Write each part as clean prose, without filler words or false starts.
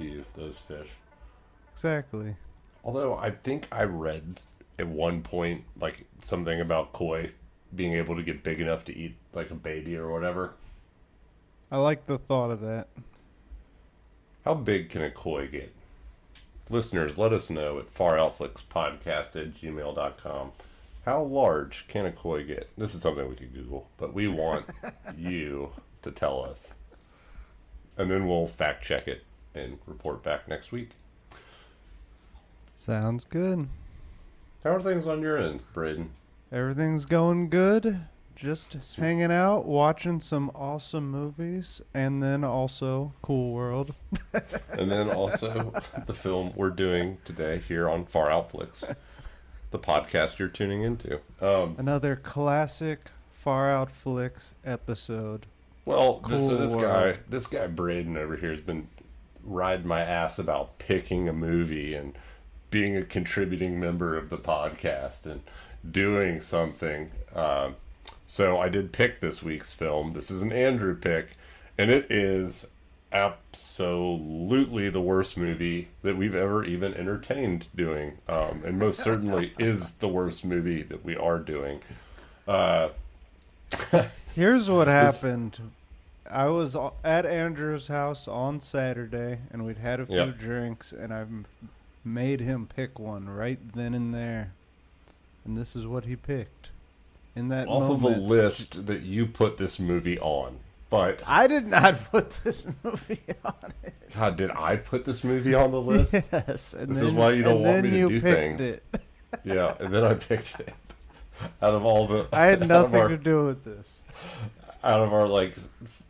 to you, those fish. Exactly. Although I think I read at one point like something about koi being able to get big enough to eat like a baby or whatever. I like the thought of that. How big can a koi get? Listeners, let us know at faroutflixpodcast@gmail.com. How large can a koi get? This is something we could Google, but we want you to tell us. And then we'll fact check it and report back next week. Sounds good. How are things on your end, Braden? Everything's going good. Just hanging out, watching some awesome movies, and then also Cool World. And then also the film we're doing today here on Far Out Flicks, the podcast you're tuning into. Another classic Far Out Flicks episode. Well, Cool this guy Braden over here has been riding my ass about picking a movie and being a contributing member of the podcast and doing something. So I did pick this week's film. This is an Andrew pick, and it is absolutely the worst movie that we've ever even entertained doing, and most certainly is the worst movie that we are doing. Here's what happened. I was at Andrew's house on Saturday, and we'd had a few drinks, and I made him pick one right then and there. And this is what he picked. In that off moment, of a list that you put this movie on. But I did not put this movie on it. God, did I put this movie on the list? Yes. And this then, is why you don't want me to do things. It. Yeah, and then I picked it. Out of all the... I had nothing to do with this. Out of our, like,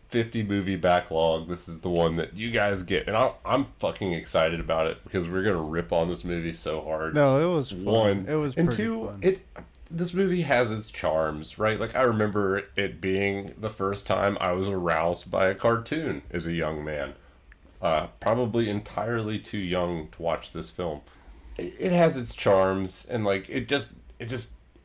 50 movie backlog, this is the one that you guys get. And I'm fucking excited about it because we're going to rip on this movie so hard. No, it was fun. One. It was and pretty two, fun. This movie has its charms, right? Like, I remember it being the first time I was aroused by a cartoon as a young man. Probably entirely too young to watch this film. It has its charms, and, like, it just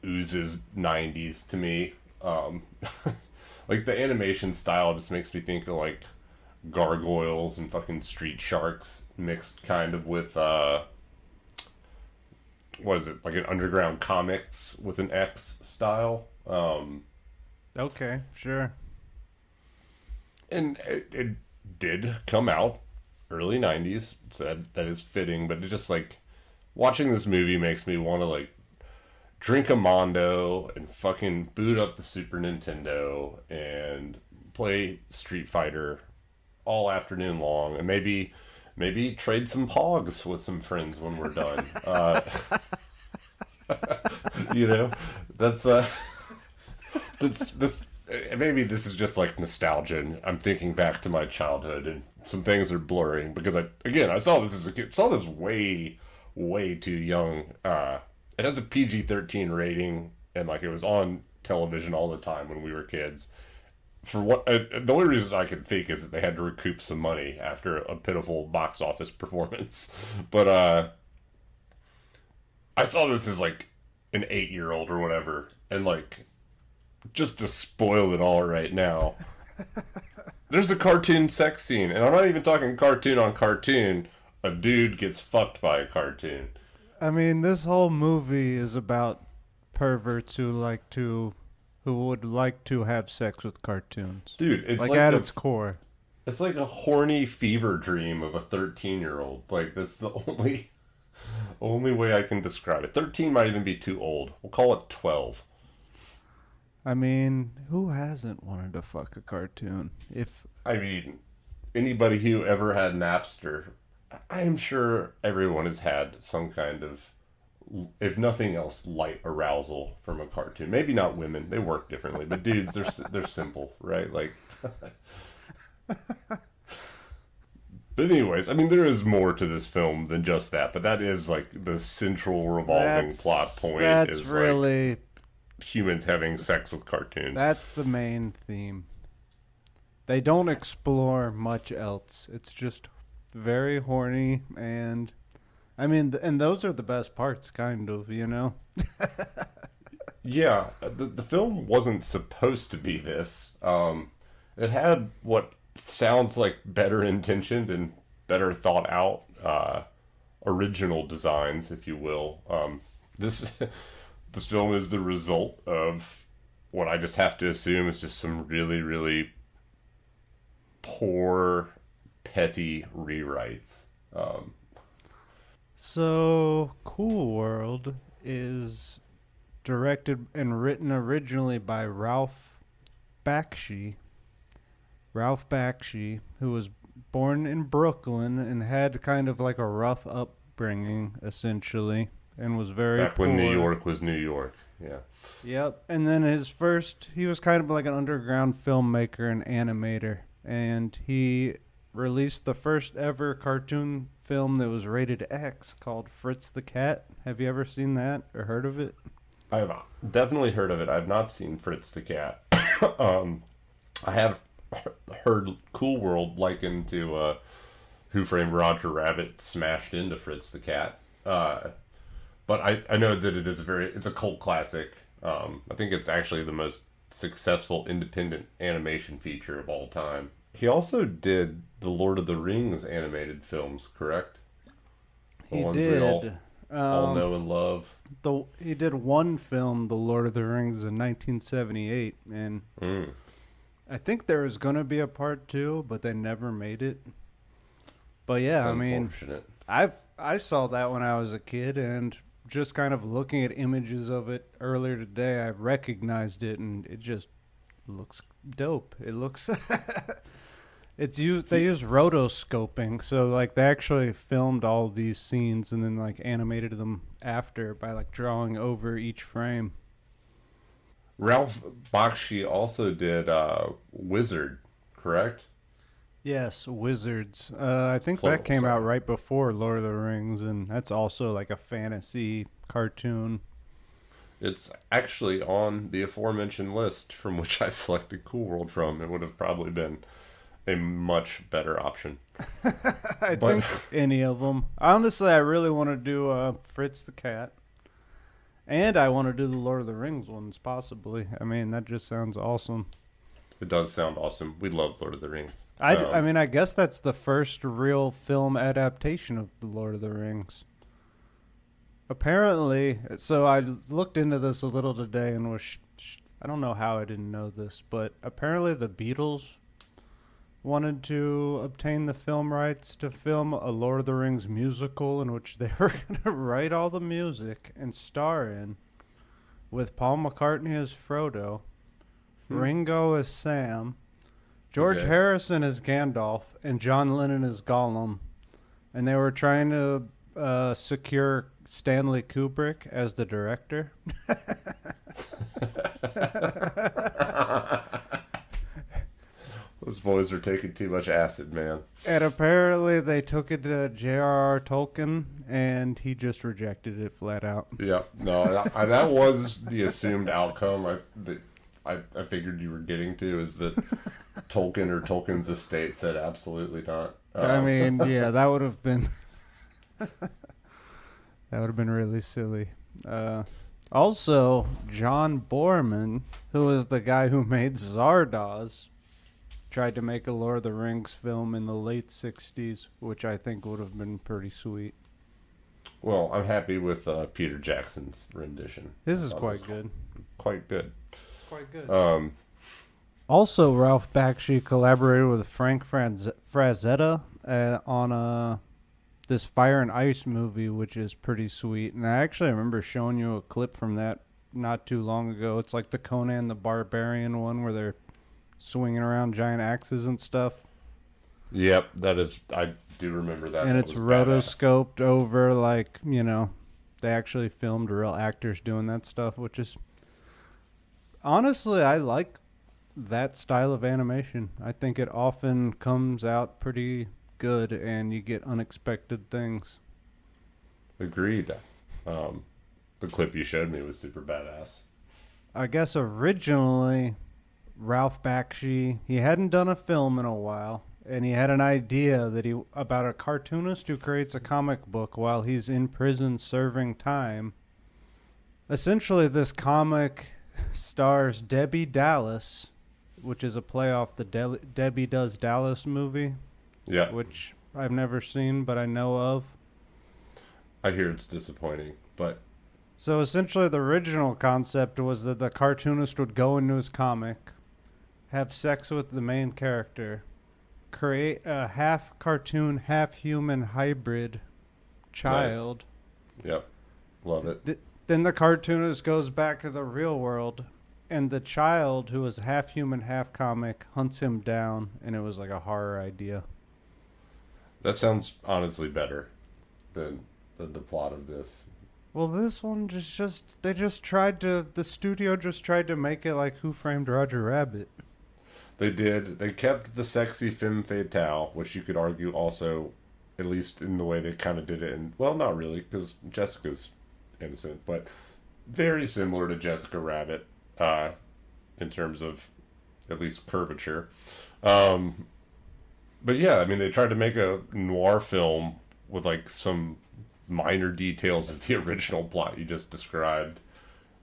oozes 90s to me. Like, the animation style just makes me think of, like, gargoyles and fucking street sharks mixed kind of with, what is it, like an underground comics with an X style. Okay, sure. And it did come out early 90s, so that is fitting, but it just, like, watching this movie makes me want to, like, drink a Mondo and fucking boot up the Super Nintendo and play Street Fighter all afternoon long, and maybe trade some pogs with some friends when we're done. You know, that's maybe this is just like nostalgia, and I'm thinking back to my childhood, and some things are blurring because I saw this as a kid. Saw this way too young. It has a PG-13 rating, and like it was on television all the time when we were kids. For what the only reason I can think is that they had to recoup some money after a pitiful box office performance. But I saw this as like an 8-year-old or whatever, and like just to spoil it all right now, there's a cartoon sex scene, and I'm not even talking cartoon on cartoon. A dude gets fucked by a cartoon. I mean, this whole movie is about perverts who would like to have sex with cartoons. Dude, it's like at its core. It's like a horny fever dream of a 13-year-old. Like, that's the only way I can describe it. 13 might even be too old. We'll call it 12. I mean, who hasn't wanted to fuck a cartoon? I mean, anybody who ever had Napster, I am sure everyone has had some kind of, if nothing else, light arousal from a cartoon. Maybe not women; they work differently. But dudes, they're simple, right? Like, but anyways, I mean, there is more to this film than just that. But that is like the central revolving plot point. That's is really like humans having sex with cartoons. That's the main theme. They don't explore much else. It's just very horny, and I mean, and those are the best parts, kind of, you know? Yeah, the film wasn't supposed to be this. It had what sounds like better intentioned and better thought out, original designs, if you will. This this film is the result of what I just have to assume is just some really, really poor, petty rewrites. So, Cool World is directed and written originally by Ralph Bakshi. Ralph Bakshi, who was born in Brooklyn and had kind of like a rough upbringing, essentially, and was very back when New York was New York. Yeah. Yep. And then he was kind of like an underground filmmaker and animator, and he released the first ever cartoon film that was rated X called Fritz the Cat. Have you ever seen that or heard of it? I have definitely heard of it. I've not seen Fritz the Cat. I have heard Cool World likened to Who Framed Roger Rabbit smashed into Fritz the Cat. But I know that it's a cult classic. I think it's actually the most successful independent animation feature of all time. He also did the Lord of the Rings animated films, correct? He did. All know and love. He did one film, The Lord of the Rings, in 1978, and I think there was going to be a part 2, but they never made it. But yeah, I mean, I saw that when I was a kid, and just kind of looking at images of it earlier today, I recognized it, and it just looks dope. It looks they use rotoscoping, so like they actually filmed all these scenes and then like animated them after by like drawing over each frame. Ralph Bakshi also did Wizard, correct? Yes, Wizards. I think that came out right before Lord of the Rings, and that's also like a fantasy cartoon. It's actually on the aforementioned list from which I selected Cool World from. It would have probably been a much better option. I think any of them. Honestly, I really want to do Fritz the Cat. And I want to do the Lord of the Rings ones, possibly. I mean, that just sounds awesome. It does sound awesome. We love Lord of the Rings. I mean, I guess that's the first real film adaptation of the Lord of the Rings. Apparently, so I looked into this a little today and I don't know how I didn't know this, but apparently the Beatles wanted to obtain the film rights to film a Lord of the Rings musical in which they were going to write all the music and star in, with Paul McCartney as Frodo, Ringo as Sam, George Harrison as Gandalf, and John Lennon as Gollum. And they were trying to secure Stanley Kubrick as the director. Those boys are taking too much acid, man. And apparently they took it to J.R.R. Tolkien, and he just rejected it flat out. Yeah, no, that was the assumed outcome. I figured you were getting to is that Tolkien or Tolkien's estate said absolutely not. I mean, yeah, that would have been really silly. Also, John Borman, who is the guy who made Zardoz, tried to make a Lord of the Rings film in the late 60s, which I think would have been pretty sweet. Well, I'm happy with Peter Jackson's rendition. His is quite good. Quite good. Quite good. Also, Ralph Bakshi collaborated with Frank Frazetta on this Fire and Ice movie, which is pretty sweet. And I actually remember showing you a clip from that not too long ago. It's like the Conan the Barbarian one where they're swinging around giant axes and stuff. Yep, I do remember that. And it's rotoscoped over, like, you know, they actually filmed real actors doing that stuff, which is... Honestly, I like that style of animation. I think it often comes out pretty good and you get unexpected things. Agreed. The clip you showed me was super badass. I guess originally Ralph Bakshi, he hadn't done a film in a while, and he had an idea about a cartoonist who creates a comic book while he's in prison serving time. Essentially, this comic stars Debbie Dallas, which is a play off the Debbie Does Dallas movie. Yeah. Which I've never seen, but I know of. I hear it's disappointing, but So essentially, the original concept was that the cartoonist would go into his comic, have sex with the main character, create a half cartoon, half human hybrid child. nice. Yep, love it. Then the cartoonist goes back to the real world, and the child, who is half human, half comic, hunts him down, and it was like a horror idea. That sounds honestly better than the plot of this. Well, this one the studio just tried to make it like Who Framed Roger Rabbit. They did. They kept the sexy femme fatale, which you could argue also, at least in the way they kind of did it. And well, not really, because Jessica's innocent, but very similar to Jessica Rabbit in terms of at least curvature. But yeah, I mean, they tried to make a noir film with like some minor details of the original plot you just described.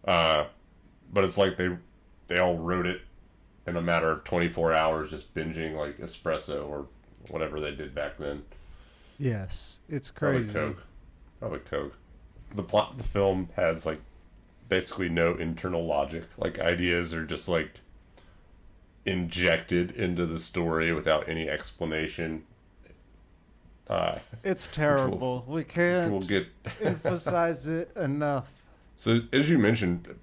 But it's like they all wrote it in a matter of 24 hours, just binging like espresso or whatever they did back then. Yes, it's crazy. Probably Coke. The plot of the film has like basically no internal logic. Like ideas are just like injected into the story without any explanation. It's terrible. We can't emphasize it enough. So, as you mentioned,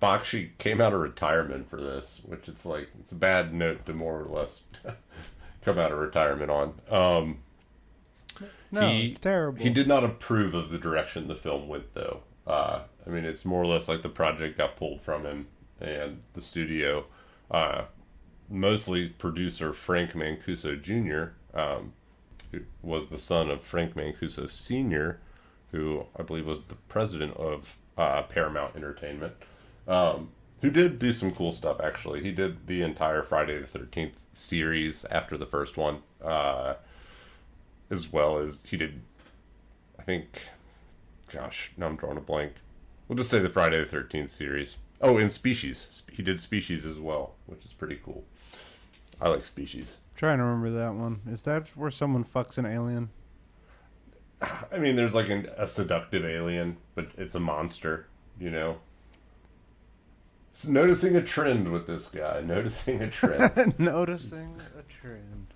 Bakshi came out of retirement for this, which it's a bad note to more or less come out of retirement on. It's terrible. He did not approve of the direction the film went, though. I mean, it's more or less like the project got pulled from him and the studio. Mostly producer Frank Mancuso Jr., who was the son of Frank Mancuso Sr., who I believe was the president of Paramount Entertainment, who did do some cool stuff, actually. He did the entire Friday the 13th series after the first one, as well as he did, I think, gosh, now I'm drawing a blank. We'll just say the Friday the 13th series. Oh, and Species. He did Species as well, which is pretty cool. I like Species. Trying to remember that one. Is that where someone fucks an alien? I mean, there's like a seductive alien, but it's a monster, you know? So noticing a trend with this guy. Noticing a trend. Noticing a trend.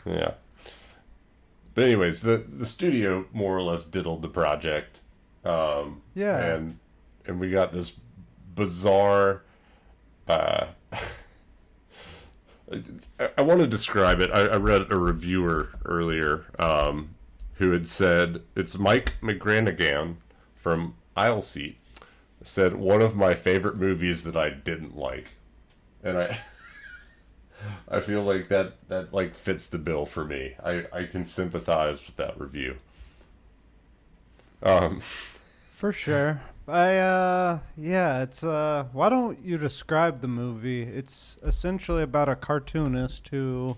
Yeah. But anyways, the studio more or less diddled the project. Yeah. And we got this bizarre... I want to describe it. I read a reviewer earlier who had said, it's Mike McGranagan from Aisle Seat, said, one of my favorite movies that I didn't like. And I feel like that like fits the bill for me. I can sympathize with that review. For sure. It's why don't you describe the movie? It's essentially about a cartoonist who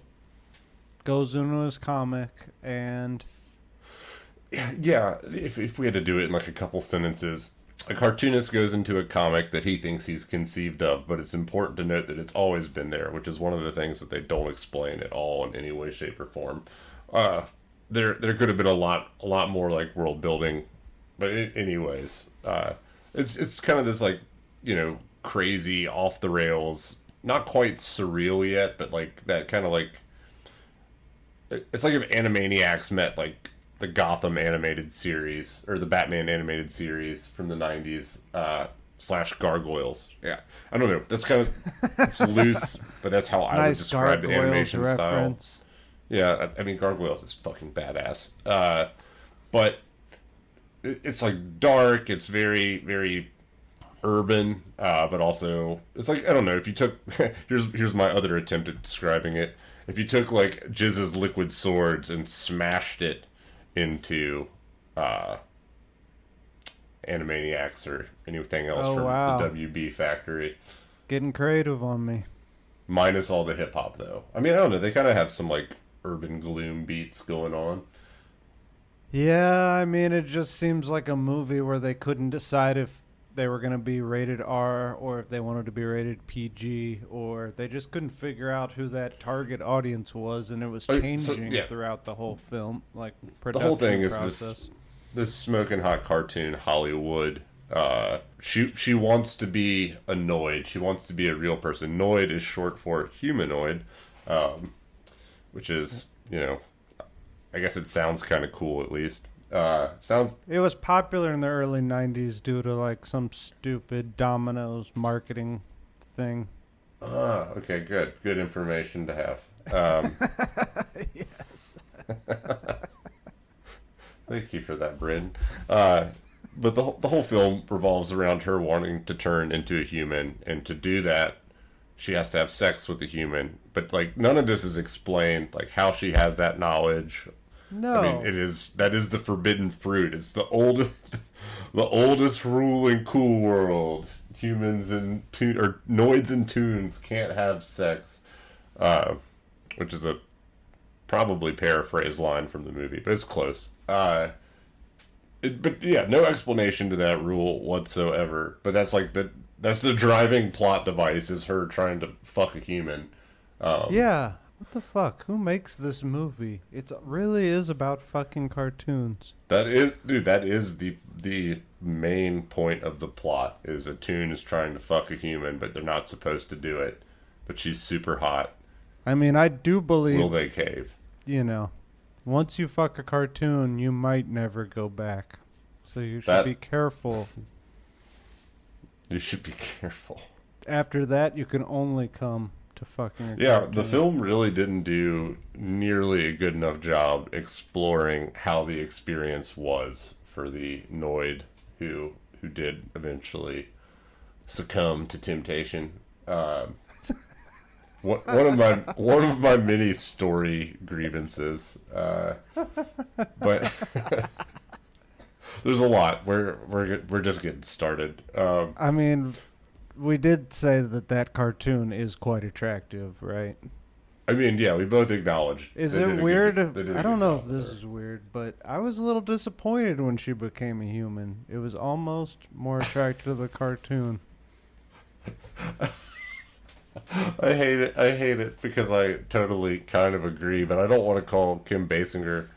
goes into his comic and yeah, if we had to do it in like a couple sentences, a cartoonist goes into a comic that he thinks he's conceived of, but it's important to note that it's always been there, which is one of the things that they don't explain at all in any way, shape, or form. There could have been a lot more like world building, but anyways, it's kind of this like, you know, crazy off the rails, not quite surreal yet, but like that kind of like, it's like if Animaniacs met like the Gotham animated series or the Batman animated series from the 90s / Gargoyles. Yeah, I don't know. That's kind of it's loose, but that's how I would describe the animation reference style. Yeah, I mean Gargoyles is fucking badass. But it's like dark. It's very, very urban, but also it's like, I don't know. If you took here's my other attempt at describing it. If you took like Jizz's Liquid Swords and smashed it into Animaniacs or anything else from the WB factory. Getting creative on me. Minus all the hip hop though. I mean, I don't know, they kind of have some like urban gloom beats going on. Yeah, I mean, it just seems like a movie where they couldn't decide if they were going to be rated R or if they wanted to be rated PG, or they just couldn't figure out who that target audience was, and it was changing throughout the whole film, like production the whole thing process. Is this smoking hot cartoon Hollywood. She wants to be a Noid. She wants to be a real person. Noid is short for humanoid, which is, I guess it sounds kind of cool at least. It was popular in the early 90s due to like some stupid Domino's marketing thing. Okay, good information to have. Yes. Thank you for that, Bryn. But the whole film revolves around her wanting to turn into a human, and to do that, she has to have sex with a human. But like none of this is explained, like how she has that knowledge. No, I mean that is the forbidden fruit. It's the oldest rule in Cool World. Humans and Noids and Toons can't have sex, which is a probably paraphrased line from the movie, but it's close. But yeah, no explanation to that rule whatsoever. But that's like that's the driving plot device, is her trying to fuck a human. Yeah, what the fuck? Who makes this movie? It really is about fucking cartoons. That is the main point of the plot. Is a toon is trying to fuck a human, but they're not supposed to do it. But she's super hot. I mean, I do believe. Will they cave? Once you fuck a cartoon, you might never go back. So you should be careful. You should be careful. After that, you can only come to fucking a cartoon. The film really didn't do nearly a good enough job exploring how the experience was for the Noid who did eventually succumb to temptation. One of my many story grievances, but there's a lot. We're just getting started. I mean, we did say that cartoon is quite attractive, right? I mean, yeah, we both acknowledged. Is it weird? I don't know if this is weird, but I was a little disappointed when she became a human. It was almost more attractive to the cartoon. I hate it because I totally kind of agree, but I don't want to call Kim Basinger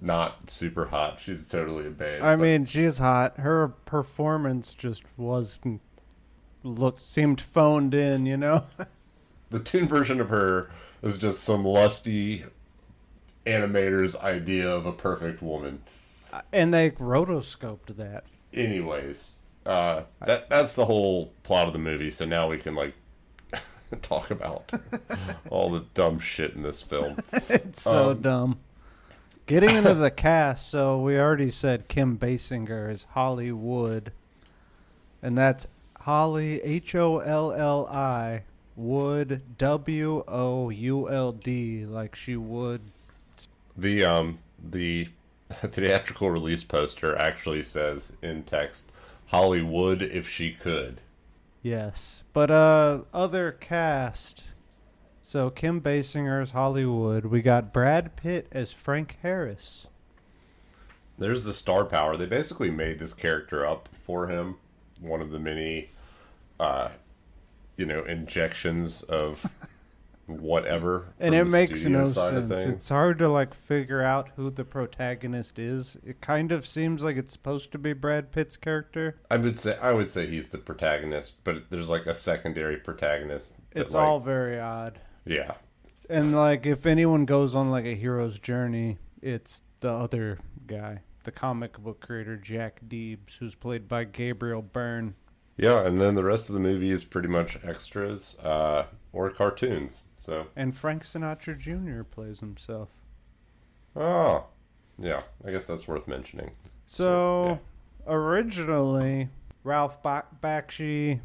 not super hot. She's totally a babe. I mean, she's hot. Her performance just seemed phoned in, The toon version of her is just some lusty animator's idea of a perfect woman. And they rotoscoped that. Anyways, that's the whole plot of the movie, so now we can talk about all the dumb shit in this film. It's so dumb. Getting into the cast, so we already said Kim Basinger is Hollywood, and that's Holly, Holli, Wood, Would, like she would. The theatrical release poster actually says in text, Hollywood if she could. Yes, but other cast. So Kim Basinger is Hollywood. We got Brad Pitt as Frank Harris. There's the star power. They basically made this character up for him. One of the many, injections of whatever. And it makes no sense. It's hard to figure out who the protagonist is. It kind of seems like it's supposed to be Brad Pitt's character. I would say he's the protagonist, but there's a secondary protagonist. It's all very odd. Yeah. And if anyone goes on a hero's journey, it's the other guy, the comic book creator Jack Deebs, who's played by Gabriel Byrne. Yeah, and then the rest of the movie is pretty much extras or cartoons. So. And Frank Sinatra Jr. plays himself. Oh, yeah. I guess that's worth mentioning. So, originally, Ralph Bakshi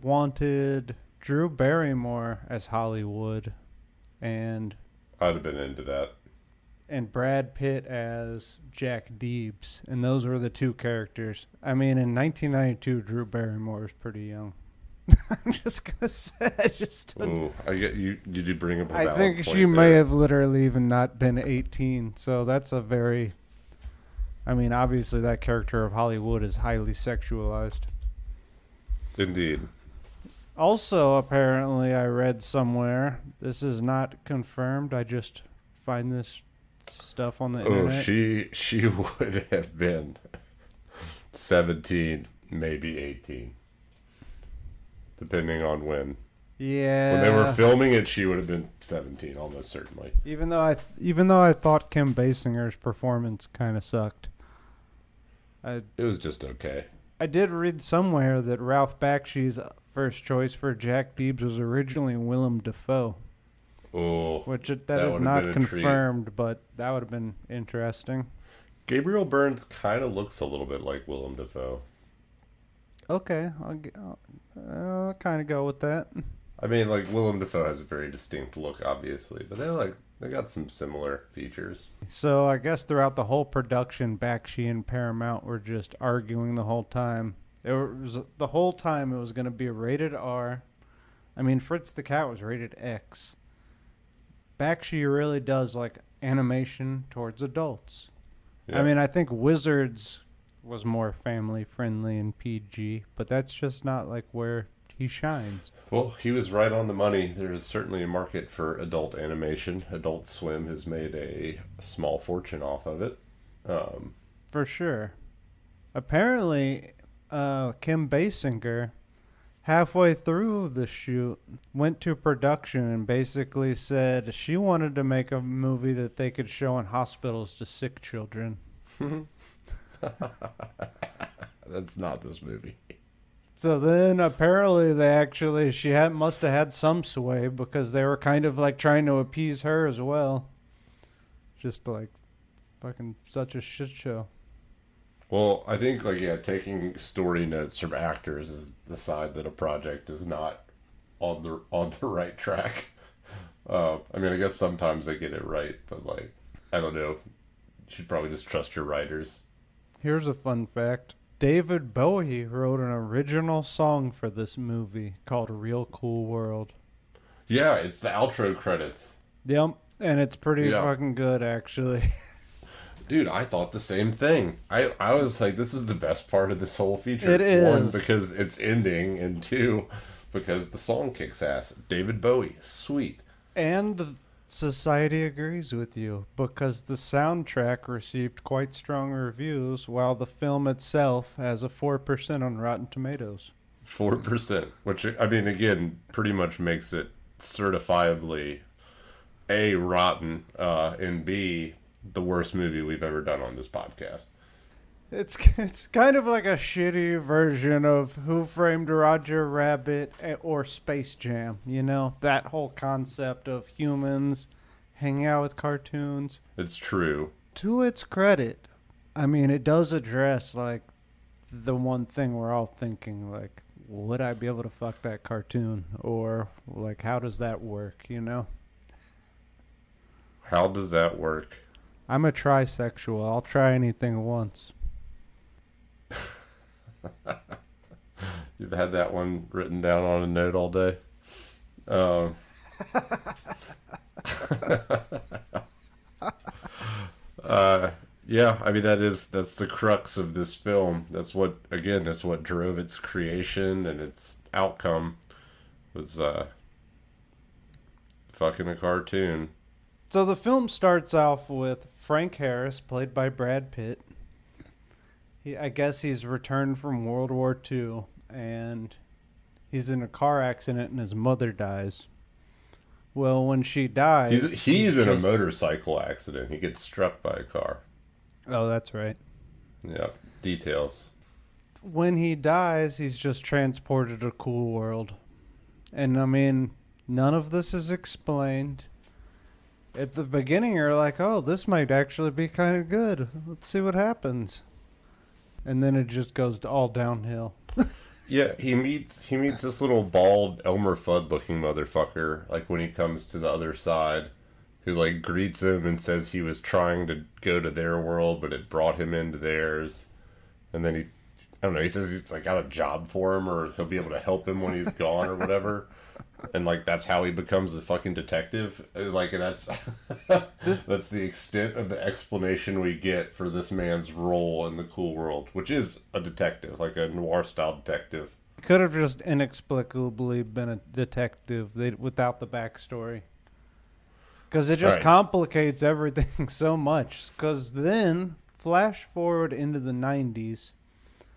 wanted Drew Barrymore as Hollywood, and I'd have been into that. And Brad Pitt as Jack Deebs, and those were the two characters. I mean, in 1992, Drew Barrymore was pretty young. I'm just gonna say, I get you. You do bring up a valid I think point she there. may have literally even not been 18. So that's a very. I mean, obviously that character of Hollywood is highly sexualized. Indeed. Also, apparently, I read somewhere, this is not confirmed, I just find this stuff on the internet. She would have been 17, maybe 18. Depending on when. Yeah. When they were filming it, she would have been 17, almost certainly. Even though I thought Kim Basinger's performance kind of sucked. It was just okay. I did read somewhere that Ralph Bakshi's first choice for Jack Deebs was originally Willem Dafoe. Oh, which that is not confirmed, but that would have been interesting. Gabriel Byrne's kind of looks a little bit like Willem Dafoe. Okay, I'll kind of go with that. I mean, like, Willem Dafoe has a very distinct look, obviously, but they got some similar features. So I guess throughout the whole production, Bakshi and Paramount were just arguing the whole time. The whole time it was going to be rated R. I mean, Fritz the Cat was rated X. Bakshi really does like animation towards adults. Yeah. I mean, I think Wizards was more family friendly and PG, but that's just not like where he shines. Well, he was right on the money. There is certainly a market for adult animation. Adult Swim has made a small fortune off of it. For sure. Apparently, Kim Basinger, halfway through the shoot, went to production and basically said she wanted to make a movie that they could show in hospitals to sick children. That's not this movie. So then apparently must have had some sway because they were kind of like trying to appease her as well. Just like fucking such a shit show. Well, I think taking story notes from actors is the sign that a project is not on the right track. I mean, I guess sometimes they get it right, but like, I don't know. You should probably just trust your writers. Here's a fun fact. David Bowie wrote an original song for this movie called Real Cool World. Yeah, it's the outro credits. Yep, and it's pretty fucking good, actually. Dude, I thought the same thing. I was like, this is the best part of this whole feature. It is. One, because it's ending, and two, because the song kicks ass. David Bowie, sweet. And society agrees with you, because the soundtrack received quite strong reviews, while the film itself has a 4% on Rotten Tomatoes. 4%, which, I mean, again, pretty much makes it certifiably A, rotten, and B, the worst movie we've ever done on this podcast. It's kind of like a shitty version of Who Framed Roger Rabbit or Space Jam, you know? That whole concept of humans hanging out with cartoons. It's true. To its credit, I mean, it does address, like, the one thing we're all thinking, like, would I be able to fuck that cartoon? Or, like, how does that work, you know? How does that work? I'm a trisexual. I'll try anything once. You've had that one written down on a note all day. Yeah, I mean that's the crux of this film. That's what drove its creation and its outcome was fucking a cartoon. So the film starts off with Frank Harris, played by Brad Pitt. I guess he's returned from World War II, and he's in a car accident, and his mother dies. Well, when she dies... He's in a motorcycle accident. He gets struck by a car. Oh, that's right. Yeah, details. When he dies, he's just transported to Cool World. And, I mean, none of this is explained. At the beginning, you're like, oh, this might actually be kind of good. Let's see what happens. And then it just goes all downhill. Yeah, he meets this little bald Elmer Fudd looking motherfucker, like when he comes to the other side, who like greets him and says he was trying to go to their world, but it brought him into theirs. And then he says he's like got a job for him, or he'll be able to help him when he's gone or whatever. And like that's how he becomes a fucking detective. Like that's that's the extent of the explanation we get for this man's role in the Cool World, which is a detective, like a noir style detective. Could have just inexplicably been a detective without the backstory. Because it just complicates everything so much. Because then, flash forward into the 90s.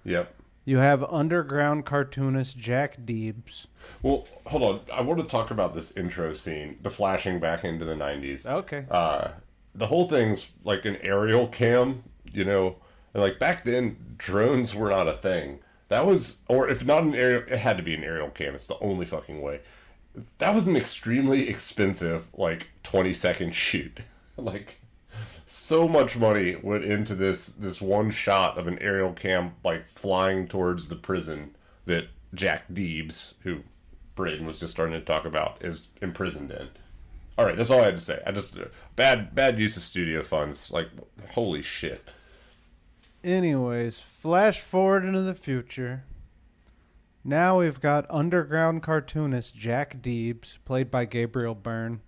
Yep. You have underground cartoonist Jack Deebs. Well, hold on. I want to talk about this intro scene, the flashing back into the 90s. Okay. The whole thing's like an aerial cam, you know. And like back then, drones were not a thing. That was, or if not an aerial, it had to be an aerial cam. It's the only fucking way. That was an extremely expensive, like, 20-second shoot. Like, so much money went into this one shot of an aerial cam, like, flying towards the prison that Jack Deebs, who Braden was just starting to talk about, is imprisoned in. All right, that's all I had to say. I just bad use of studio funds. Like, holy shit. Anyways, flash forward into the future. Now we've got underground cartoonist Jack Deebs, played by Gabriel Byrne,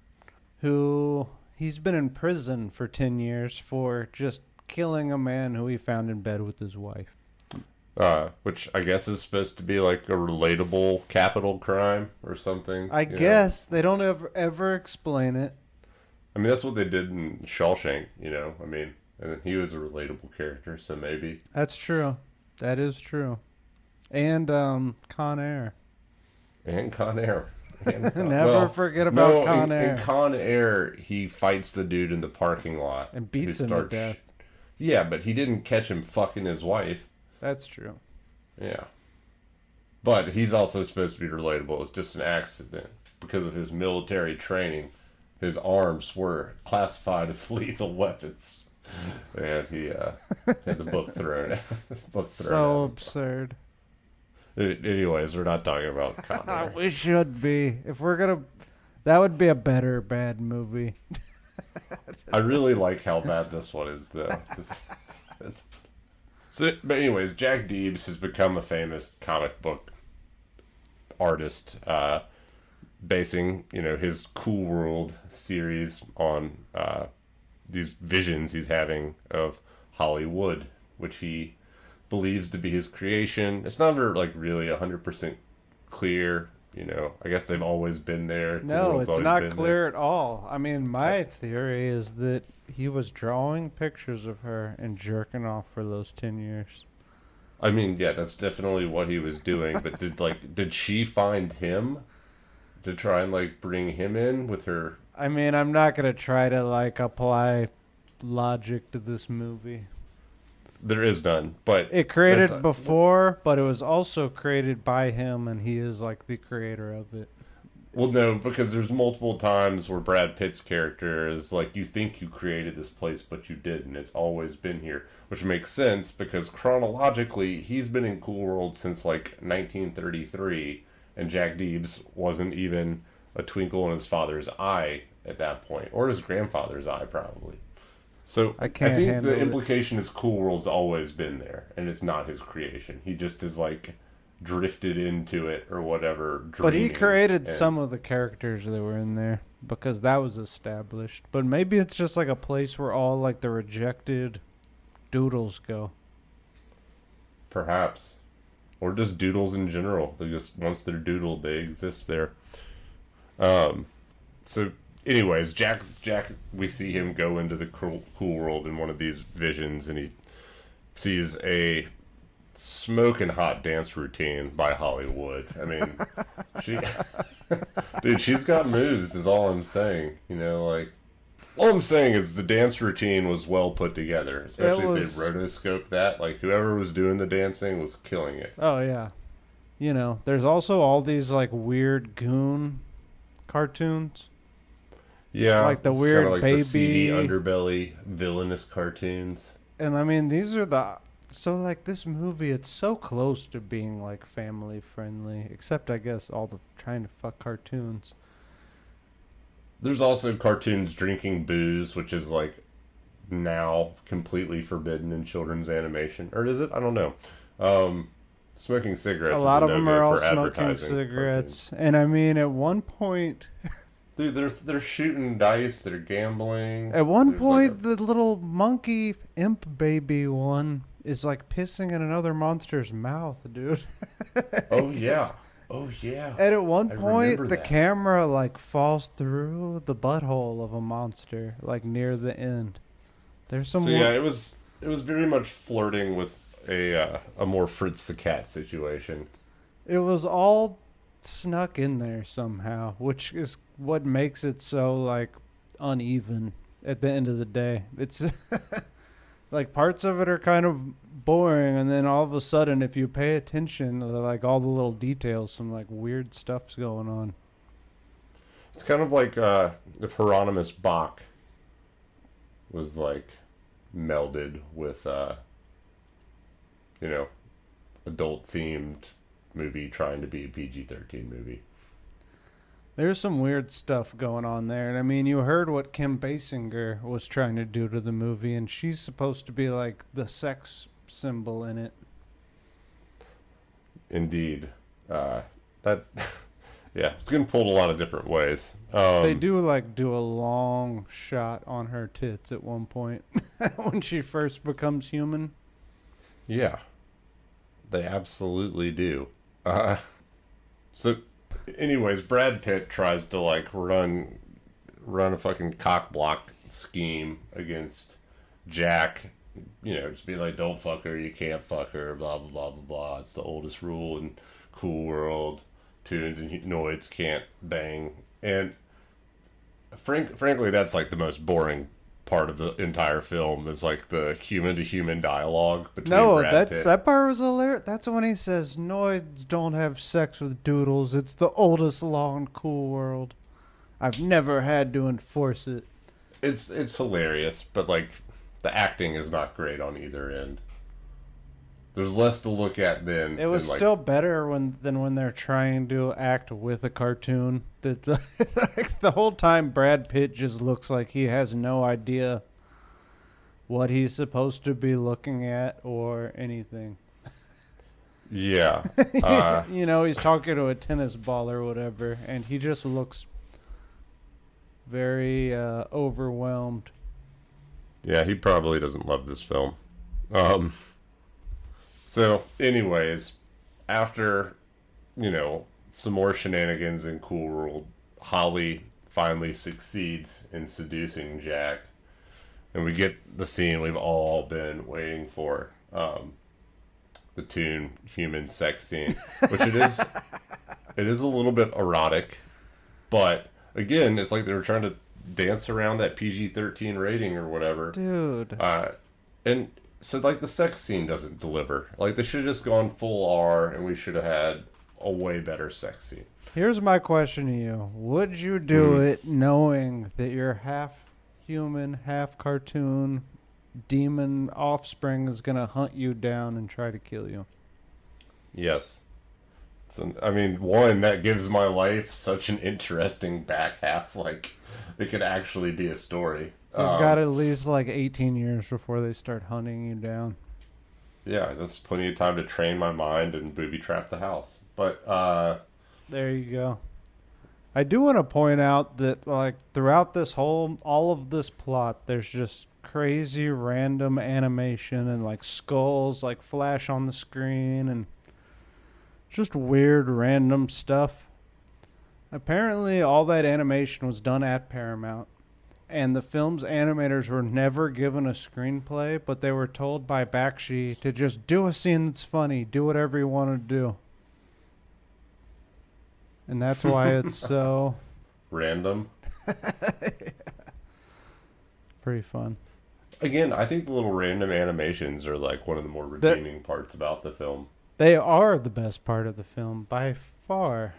who he's been in prison for 10 years for just killing a man who he found in bed with his wife. Which I guess is supposed to be like a relatable capital crime or something. I guess. They don't ever explain it. I mean, that's what they did in Shawshank, you know. I mean, and he was a relatable character, so maybe. That's true. That is true. And Con Air. And Con Air. Never forget about Con Air. In Con Air, he fights the dude in the parking lot. And beats him to death. Yeah, but he didn't catch him fucking his wife. That's true. Yeah. But he's also supposed to be relatable. It's just an accident. Because of his military training, his arms were classified as lethal weapons. And he had the book thrown out. So absurd. Anyways, we're not talking about Con Air. We should be. If we're going to... That would be a better bad movie. I really like how bad this one is, though. But anyways, Jack Deebs has become a famous comic book artist, basing, you know, his Cool World series on these visions he's having of Hollywood, which he believes to be his creation. It's never like really 100% clear, you know. I guess they've always been there. No, it's not clear at all. I mean, my theory is that he was drawing pictures of her and jerking off for those 10 years. I mean, yeah, that's definitely what he was doing. But did she find him to try and like bring him in with her? I mean, I'm not gonna try to like apply logic to this movie. There is none, but it created before, but it was also created by him, and he is like the creator of it. Well, no, because there's multiple times where Brad Pitt's character is like, you think you created this place, but you didn't. It's always been here, which makes sense because chronologically, he's been in Cool World since like 1933, and Jack Deebs wasn't even a twinkle in his father's eye at that point, or his grandfather's eye, probably. So I think the implication is Cool World's always been there, and it's not his creation. He just is like drifted into it or whatever. But he created some of the characters that were in there because that was established. But maybe it's just like a place where all like the rejected doodles go. Perhaps. Or just doodles in general. They just, once they're doodled, they exist there. So anyways, Jack, we see him go into the cool world in one of these visions, and he sees a smoking hot dance routine by Hollywood. I mean, she's got moves, is all I'm saying. You know, like, all I'm saying is the dance routine was well put together, especially if they rotoscoped that. Like, whoever was doing the dancing was killing it. Oh, yeah. You know, there's also all these, like, weird goon cartoons. Yeah, like the weird like baby the seedy underbelly villainous cartoons. And I mean, these are like this movie. It's so close to being like family friendly, except I guess all the trying to fuck cartoons. There's also cartoons drinking booze, which is like now completely forbidden in children's animation, or is it? I don't know. Smoking cigarettes. A lot of them are all smoking cigarettes, cartoons. And I mean, at one point. Dude, they're shooting dice, they're gambling. At one point, the little monkey imp baby one is like pissing in another monster's mouth, dude. Oh yeah. Oh yeah. And at one I remember point, the that. camera like falls through the butthole of a monster, like near the end. There's So some. yeah, it was very much flirting with a more Fritz the Cat situation. It was all snuck in there somehow, which is what makes it so like uneven at the end of the day. It's like parts of it are kind of boring, and then all of a sudden, if you pay attention, like all the little details, some like weird stuff's going on. It's kind of like if Hieronymus Bach was like melded with you know, adult themed movie trying to be a PG-13 movie. There's some weird stuff going on there, and I mean, you heard what Kim Basinger was trying to do to the movie, and she's supposed to be like the sex symbol in it. Indeed. That yeah, it's getting pulled a lot of different ways. They do like do a long shot on her tits at one point when she first becomes human. Yeah, they absolutely do. So, anyways, Brad Pitt tries to like run a fucking cock block scheme against Jack. You know, just be like, don't fuck her, you can't fuck her, blah blah blah blah blah. It's the oldest rule in Cool World. Tunes and Noids can't bang. And frankly, that's like the most boring part of the entire film is like the human to human dialogue between Brad Pitt. That part was hilarious. That's when he says Noids don't have sex with doodles. It's the oldest law in Cool World. I've never had to enforce it. It's hilarious, but like the acting is not great on either end. There's less to look at than it was than, like, still better than when they're trying to act with a cartoon. The whole time Brad Pitt just looks like he has no idea what he's supposed to be looking at or anything. Yeah. You know, he's talking to a tennis ball or whatever, and he just looks very overwhelmed. Yeah, he probably doesn't love this film. So, anyways, after, you know, some more shenanigans in Cool World, Holly finally succeeds in seducing Jack. And we get the scene we've all been waiting for. The Toon human sex scene. Which it is a little bit erotic. But, again, it's like they were trying to dance around that PG-13 rating or whatever. Dude. And so, like, the sex scene doesn't deliver. Like, they should have just gone full R, and we should have had a way better sex scene. Here's my question to you. Would you do it knowing that your half human, half cartoon demon offspring is going to hunt you down and try to kill you? Yes. So, I mean, one, that gives my life such an interesting back half. Like, it could actually be a story. They've got at least like 18 years before they start hunting you down. Yeah, that's plenty of time to train my mind and booby trap the house. But, there you go. I do want to point out that like throughout all of this plot, there's just crazy random animation and like skulls like flash on the screen and just weird random stuff. Apparently all that animation was done at Paramount. And the film's animators were never given a screenplay, but they were told by Bakshi to just do a scene that's funny, do whatever you want to do. And that's why it's so random. Pretty fun. Again, I think the little random animations are like one of the more redeeming parts about the film. They are the best part of the film by far.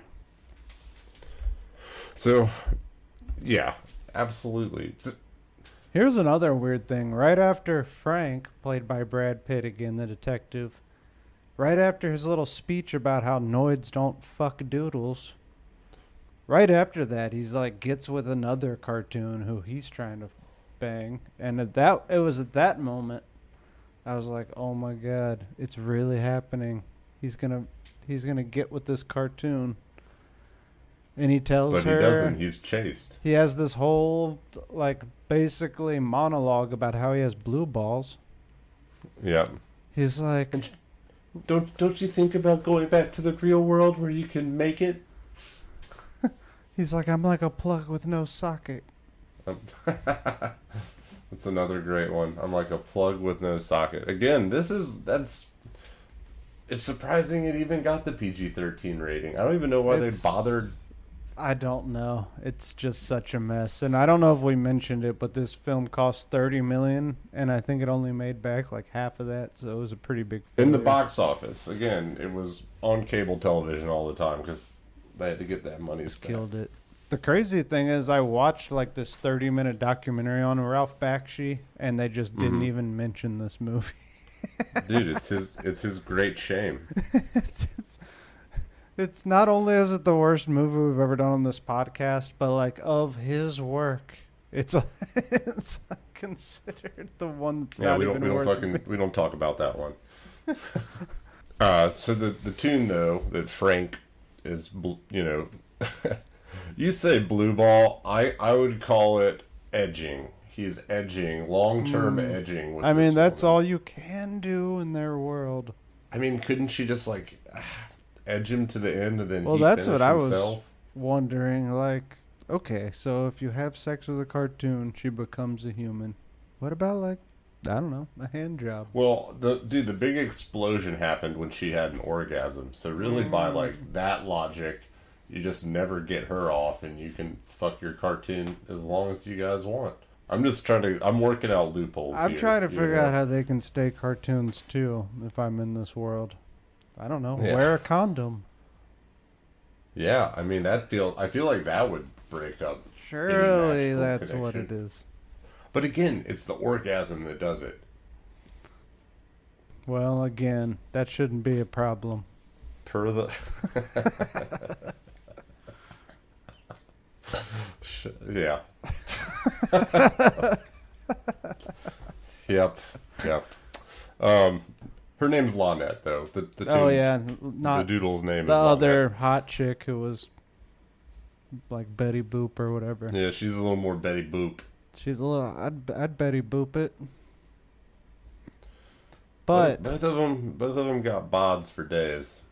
So, yeah. Absolutely. Here's another weird thing. Right after Frank, played by Brad Pitt again, the detective, right after his little speech about how Noids don't fuck doodles, right after that, he's like gets with another cartoon who he's trying to bang, and it was at that moment I was like, oh my god, it's really happening. He's gonna get with this cartoon. And he tells her... But he doesn't. He's chased. He has this whole, like, basically monologue about how he has blue balls. Yep. He's like... Don't you think about going back to the real world where you can make it? He's like, I'm like a plug with no socket. That's another great one. I'm like a plug with no socket. Again, it's surprising it even got the PG-13 rating. I don't even know why they bothered. I don't know. It's just such a mess. And I don't know if we mentioned it, but this film cost $30 million, and I think it only made back like half of that, so it was a pretty big failure. In the box office. Again, it was on cable television all the time because they had to get that money spent. Killed it. The crazy thing is I watched like this 30-minute documentary on Ralph Bakshi, and they just didn't even mention this movie. Dude, it's his great shame. It's not only is it the worst movie we've ever done on this podcast, but like of his work, it's considered the one that's not even worth. We don't talk about that one. So the tune though that Frank is, you say blue ball, I would call it edging. He's edging, long-term edging. With that's all you can do in their world. I mean, couldn't she just like edge him to the end and then that's what I was wondering. Like, okay, so if you have sex with a cartoon, she becomes a human. What about like, I don't know, a hand job? Well, the big explosion happened when she had an orgasm. So really, by like that logic, you just never get her off, and you can fuck your cartoon as long as you guys want. I'm working out loopholes. I'm trying to figure out how they can stay cartoons too. If I'm in this world. I don't know. Yeah. Wear a condom. Yeah, I mean I feel like that would break up. Surely that's what it is. But again, it's the orgasm that does it. Well, again, that shouldn't be a problem. Per the yeah. Yep. Her name's Lynette, though. Not the doodle's name. The other hot chick who was like Betty Boop or whatever. Yeah, she's a little more Betty Boop. She's a little. I'd Betty Boop it. But both of them got bods for days.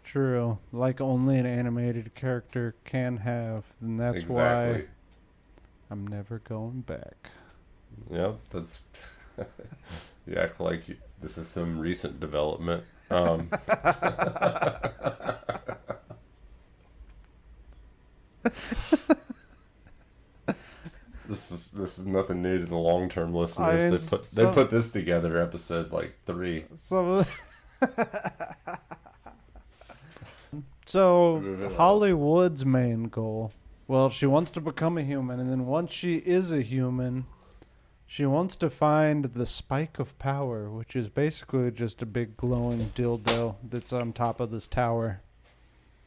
True, like only an animated character can have, and that's why I'm never going back. Yep, that's. You act like this is some recent development. This is nothing new to the long-term listeners. They put this together episode like 3. So Hollywood's main goal, well, she wants to become a human, and then once she is a human, she wants to find the spike of power, which is basically just a big glowing dildo that's on top of this tower.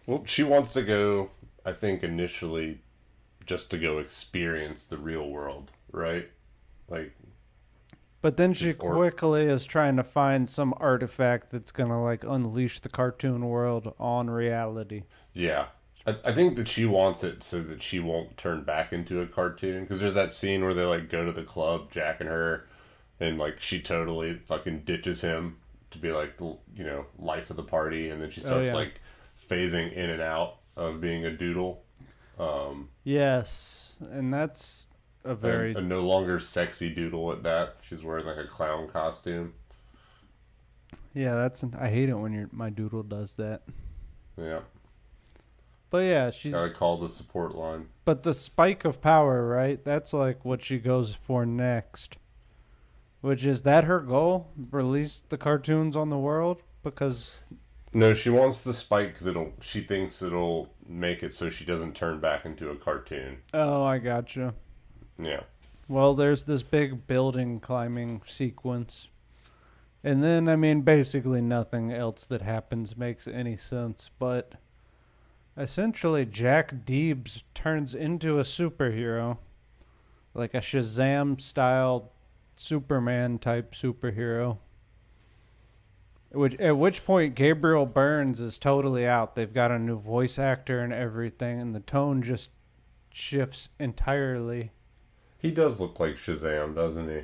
Well, she wants to go, I think, initially just to go experience the real world, right? Like, but then she quickly is trying to find some artifact that's going to, like, unleash the cartoon world on reality. Yeah. I think that she wants it so that she won't turn back into a cartoon. Because there's that scene where they, like, go to the club, Jack and her, and, like, she totally fucking ditches him to be, like, the, life of the party. And then she starts, like, phasing in and out of being a doodle. Yes. And that's a very... A no longer sexy doodle at that. She's wearing, like, a clown costume. Yeah, I hate it when my doodle does that. Yeah. But yeah, she's gotta call the support line. But the spike of power, right? That's like what she goes for next. Which is that her goal? Release the cartoons on the world? Because no, she wants the spike because she thinks it'll make it so she doesn't turn back into a cartoon. Oh, I gotcha. Yeah. Well, there's this big building climbing sequence. And then, I mean, basically nothing else that happens makes any sense, but essentially, Jack Deebs turns into a superhero, like a Shazam-style Superman-type superhero. At which point, Gabriel Byrne is totally out. They've got a new voice actor and everything, and the tone just shifts entirely. He does look like Shazam, doesn't he?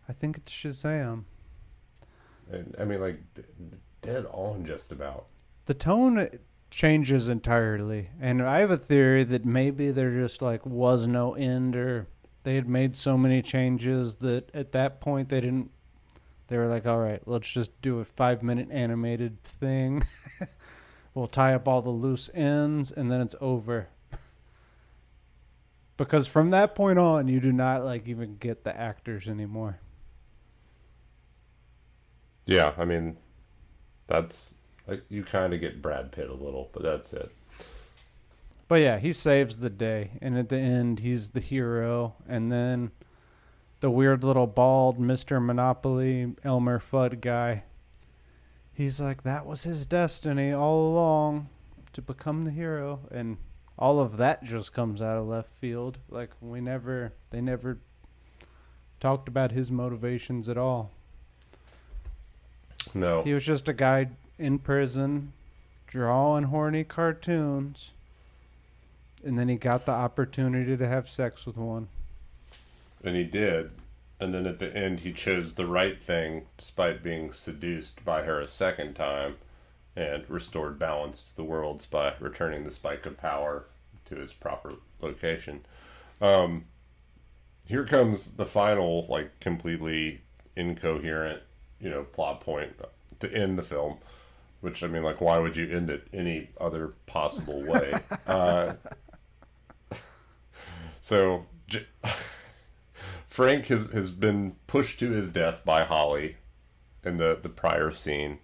I think it's Shazam. And I mean, like, dead on just about. The tone changes entirely, and I have a theory that maybe there just like was no end, or they had made so many changes that at that point they didn't. They were like, all right, let's just do a 5-minute animated thing. We'll tie up all the loose ends, and then it's over. Because from that point on, you do not like even get the actors anymore. Yeah, I mean, that's like you kind of get Brad Pitt a little, but that's it. But yeah, he saves the day, and at the end, he's the hero. And then the weird little bald Mr. Monopoly Elmer Fudd guy, he's like, that was his destiny all along, to become the hero. And all of that just comes out of left field. Like, they never talked about his motivations at all. No. He was just a guy in prison drawing horny cartoons. And then he got the opportunity to have sex with one. And he did. And then at the end, he chose the right thing, despite being seduced by her a second time, and restored balance to the worlds by returning the spike of power to its proper location. Here comes the final, like, completely incoherent, plot point to end the film. Which, I mean, like, why would you end it any other possible way? So, Frank has been pushed to his death by Holly in the prior scene.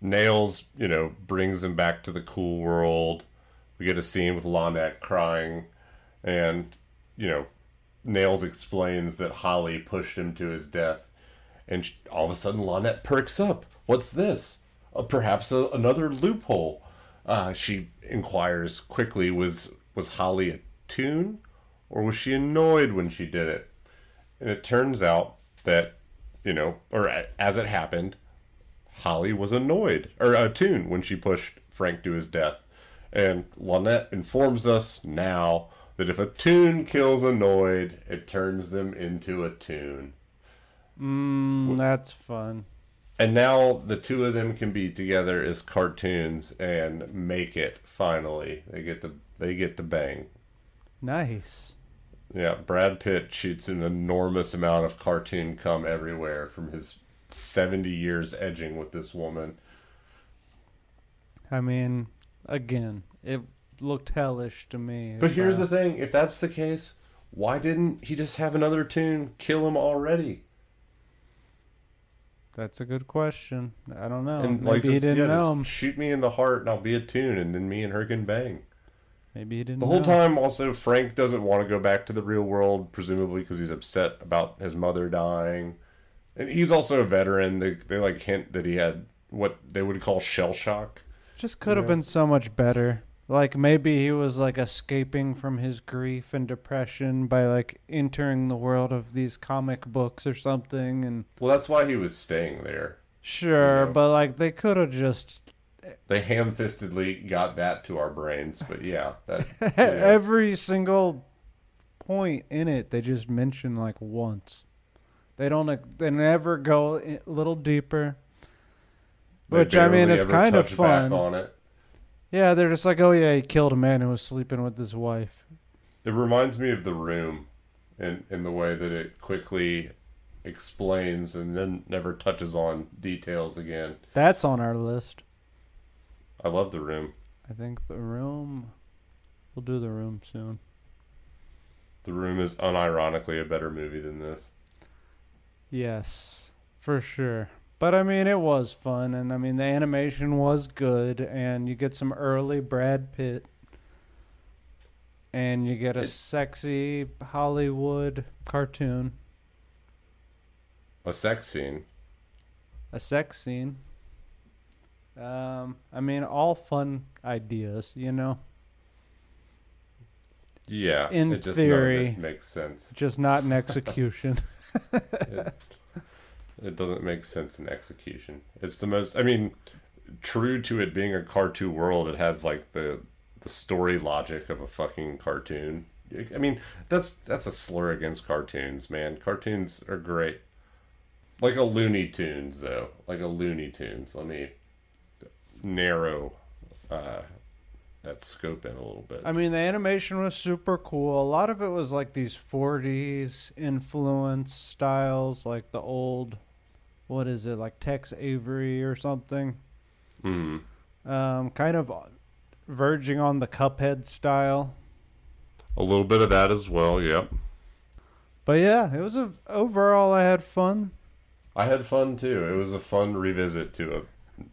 Nails, brings him back to the cool world. We get a scene with Lynette crying. And, Nails explains that Holly pushed him to his death. And all of a sudden, Lynette perks up. What's this? Perhaps another loophole. She inquires quickly, was Holly a toon? Or was she annoyed when she did it? And it turns out that, or as it happened, Holly was annoyed, or a toon, when she pushed Frank to his death. And Lynette informs us now that if a toon kills a Noid, it turns them into a toon. That's fun. And now the two of them can be together as cartoons and make it finally. They get to bang. Nice. Yeah, Brad Pitt shoots an enormous amount of cartoon cum everywhere from his 70 years edging with this woman. I mean, again, it looked hellish to me. But here's the thing, if that's the case, why didn't he just have another toon kill him already? That's a good question. I don't know. And Maybe he didn't know. Just shoot me in the heart and I'll be a toon, and then me and her can bang. Maybe he didn't know. The whole time, also, Frank doesn't want to go back to the real world, presumably because he's upset about his mother dying. And he's also a veteran. They like hint that he had what they would call shell shock. Just could have been so much better. Like, maybe he was, like, escaping from his grief and depression by, like, entering the world of these comic books or something. And well, that's why he was staying there. Sure, but, like, they could have just... They ham-fistedly got that to our brains, but yeah. That, Every single point in it, they just mention, like, once. They never go a little deeper. Which, I mean, it's kind of fun. Back on it. Yeah, they're just like, oh yeah, he killed a man who was sleeping with his wife. It reminds me of The Room in the way that it quickly explains and then never touches on details again. That's on our list. I love The Room. I think The Room... We'll do The Room soon. The Room is unironically a better movie than this. Yes, for sure. But, I mean, it was fun, and, I mean, the animation was good, and you get some early Brad Pitt, and you get a sexy Hollywood cartoon. A sex scene. A sex scene. I mean, all fun ideas, Yeah, in it just theory, makes sense. Just not in execution. It doesn't make sense in execution. It's the most, I mean, true to it being a cartoon world, it has like the story logic of a fucking cartoon. I mean, that's a slur against cartoons, man. Cartoons are great. Like a Looney Tunes, though. Like a Looney Tunes. Let me narrow that scope in a little bit. I mean, the animation was super cool. A lot of it was like these 40s influence styles, like the old, what is it, like Tex Avery or something. Kind of verging on the Cuphead style. A little bit of that as well, yep. But yeah, it was overall I had fun. I had fun too. It was a fun revisit to a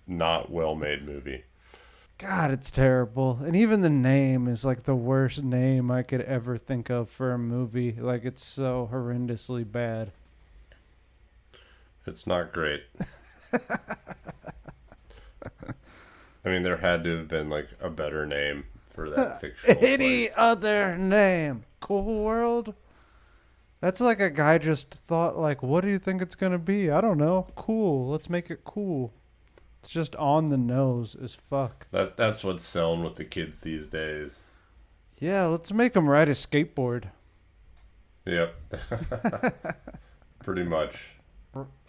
not well-made movie. God, it's terrible. And even the name is like the worst name I could ever think of for a movie. Like, it's so horrendously bad. It's not great. I mean, there had to have been like a better name for that fictional Any place. other name? Cool World? That's like a guy just thought, like, what do you think it's going to be? I don't know. Cool. Let's make it cool. It's just on the nose as fuck. That's what's selling with the kids these days. Yeah, let's make them ride a skateboard. Yep. Pretty much.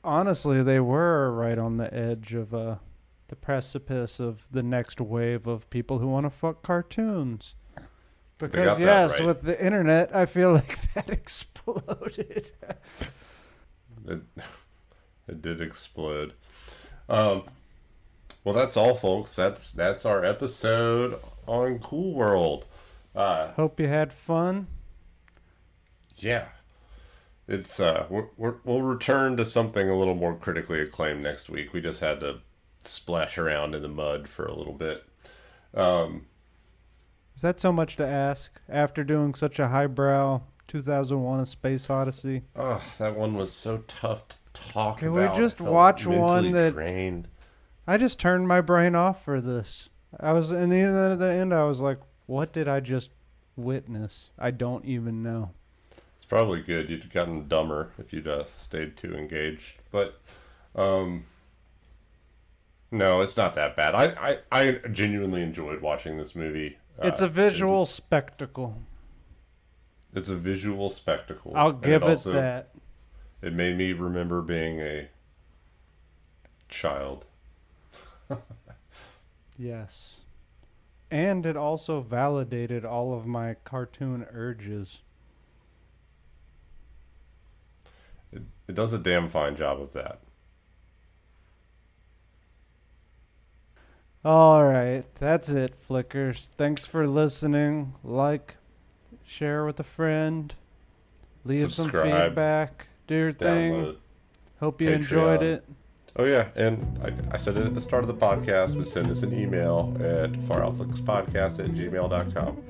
Honestly, they were right on the edge of the precipice of the next wave of people who want to fuck cartoons. Because, yes, right. With the internet, I feel like that exploded. It did explode. Well, that's all, folks. That's our episode on Cool World. Hope you had fun. Yeah. It's we'll return to something a little more critically acclaimed next week. We just had to splash around in the mud for a little bit. Is that so much to ask after doing such a highbrow 2001: A Space Odyssey? Oh, that one was so tough to talk about. Can we just watch one that drained. I just turned my brain off for this. I was in the end. I was like, "What did I just witness? I don't even know." It's probably good. You'd gotten dumber if you'd stayed too engaged. But no, it's not that bad. I genuinely enjoyed watching this movie. It's a visual spectacle. It's a visual spectacle. I'll give it that. It made me remember being a child. Yes. And it also validated all of my cartoon urges. It does a damn fine job of that. All right. That's it, Flickers. Thanks for listening. Like, share with a friend. Leave Subscribe, some feedback. Do your thing. Download. Hope you Patreon. enjoyed it. Oh, yeah. And I said it at the start of the podcast, but send us an email at faroutflixpodcast@gmail.com.